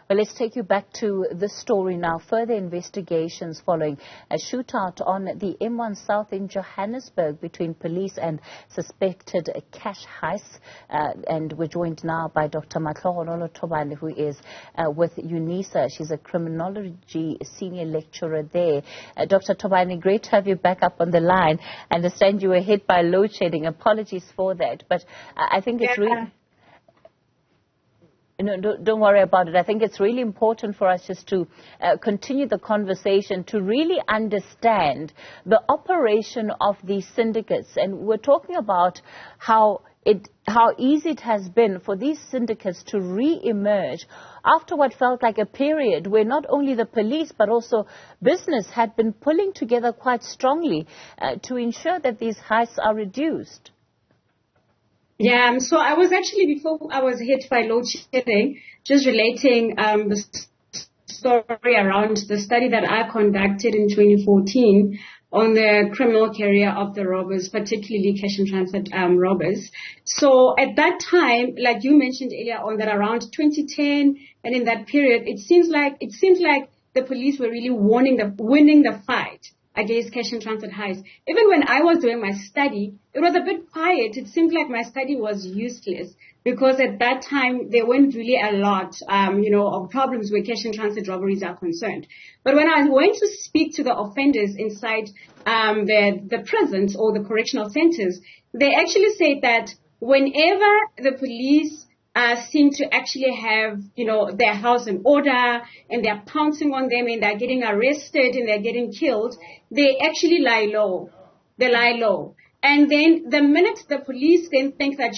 Well, let's take you back to this story now. Further investigations following a shootout on the M1 South in Johannesburg between police and suspected cash heists. And we're joined now by Dr. Mahlogonolo Thobane, who is with UNISA. She's a criminology senior lecturer there. Dr. Thobane, great to have you back up on the line. I understand you were hit by load shedding. Apologies for that. But I think it's really... No, don't worry about it. I think it's really important for us just to continue the conversation to really understand the operation of these syndicates. And we're talking about how easy it has been for these syndicates to re-emerge after what felt like a period where not only the police but also business had been pulling together quite strongly to ensure that these heists are reduced. Yeah, so I was actually, before I was hit by load shedding, just relating the story around the study that I conducted in 2014 on the criminal career of the robbers, particularly cash and transit robbers. So at that time, like you mentioned earlier on, that around 2010 and in that period, it seems like the police were really winning the fight against cash and transit heists. Even when I was doing my study, it was a bit quiet. It seemed like my study was useless because at that time there weren't really a lot, of problems where cash and transit robberies are concerned. But when I went to speak to the offenders inside the prisons or the correctional centers, they actually said that whenever the police seem to actually have, their house in order and they're pouncing on them and they're getting arrested and they're getting killed, they actually lie low. They lie low. And then the minute the police then think that,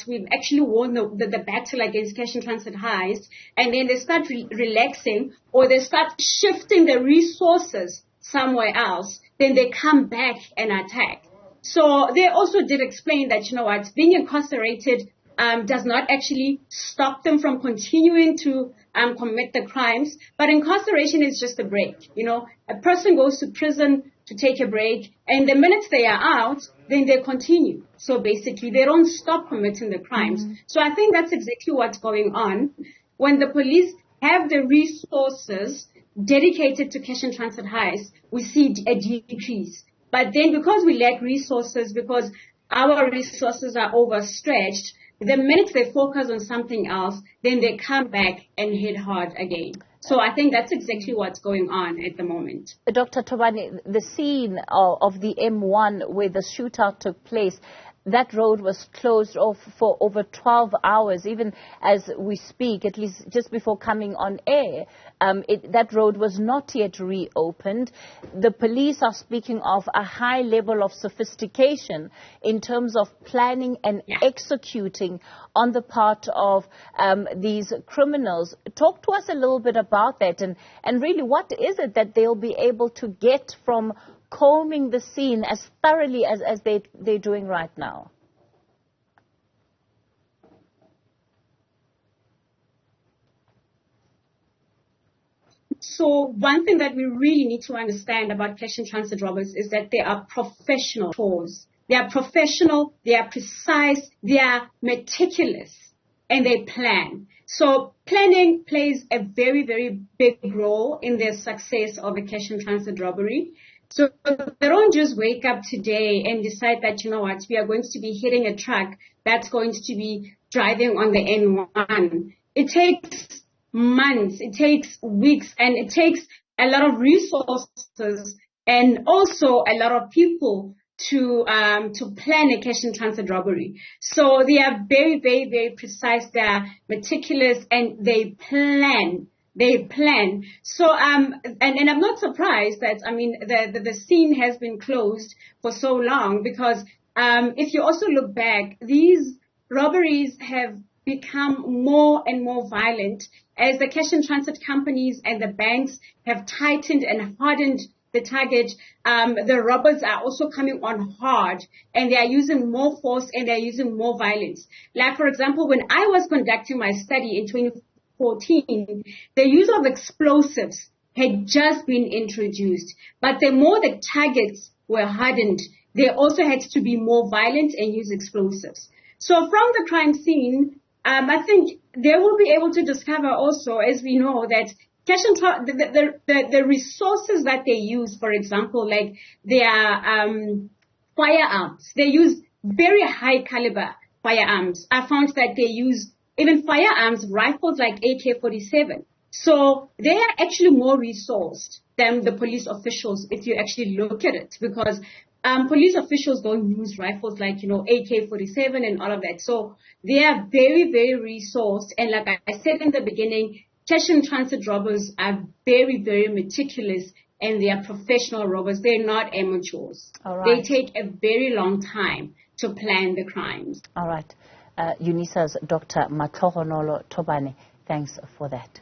we've actually won the battle against cash and transit heists, and then they start relaxing or they start shifting the resources somewhere else, then they come back and attack. So they also did explain that, being incarcerated does not actually stop them from continuing to commit the crimes, but incarceration is just a break. A person goes to prison to take a break, and the minute they are out, then they continue. So basically, they don't stop committing the crimes. Mm-hmm. So I think that's exactly what's going on. When the police have the resources dedicated to cash and transit heists, we see a decrease. But then because we lack resources, because our resources are overstretched, the minute they focus on something else, then they come back and hit hard again. So I think that's exactly what's going on at the moment. Dr. Thobane, the scene of the M1 where the shootout took place, that road was closed off for over 12 hours. Even as we speak, at least just before coming on air, that road was not yet reopened. The police are speaking of a high level of sophistication in terms of planning and executing on the part of these criminals. Talk to us a little bit about that and really what is it that they'll be able to get from combing the scene as thoroughly as they're doing right now? So one thing that we really need to understand about cash and transit robbers is that they are professional force. They are professional, they are precise, they are meticulous, and they plan. So planning plays a very, very big role in the success of a cash and transit robbery. So they don't just wake up today and decide that, we are going to be hitting a truck that's going to be driving on the N1. It takes months, it takes weeks, and it takes a lot of resources and also a lot of people to plan a cash and transit robbery. So they are very, very, very precise. They are meticulous and they plan. They plan. So, and I'm not surprised that, the scene has been closed for so long because, if you also look back, these robberies have become more and more violent as the cash and transit companies and the banks have tightened and hardened the target. The robbers are also coming on hard and they are using more force and they're using more violence. Like, for example, when I was conducting my study in 2014, the use of explosives had just been introduced. But the more the targets were hardened, they also had to be more violent and use explosives. So from the crime scene, I think they will be able to discover also, as we know, that the resources that they use, for example, like their firearms, they use very high caliber firearms. I found that they use even firearms, rifles like AK-47. So they are actually more resourced than the police officials if you actually look at it, because police officials don't use rifles like, AK-47 and all of that. So they are very, very resourced. And like I said in the beginning, cash and transit robbers are very, very meticulous, and they are professional robbers. They're not amateurs. All right. They take a very long time to plan the crimes. All right. UNISA's Dr. Mahlogonolo Thobane, thanks for that.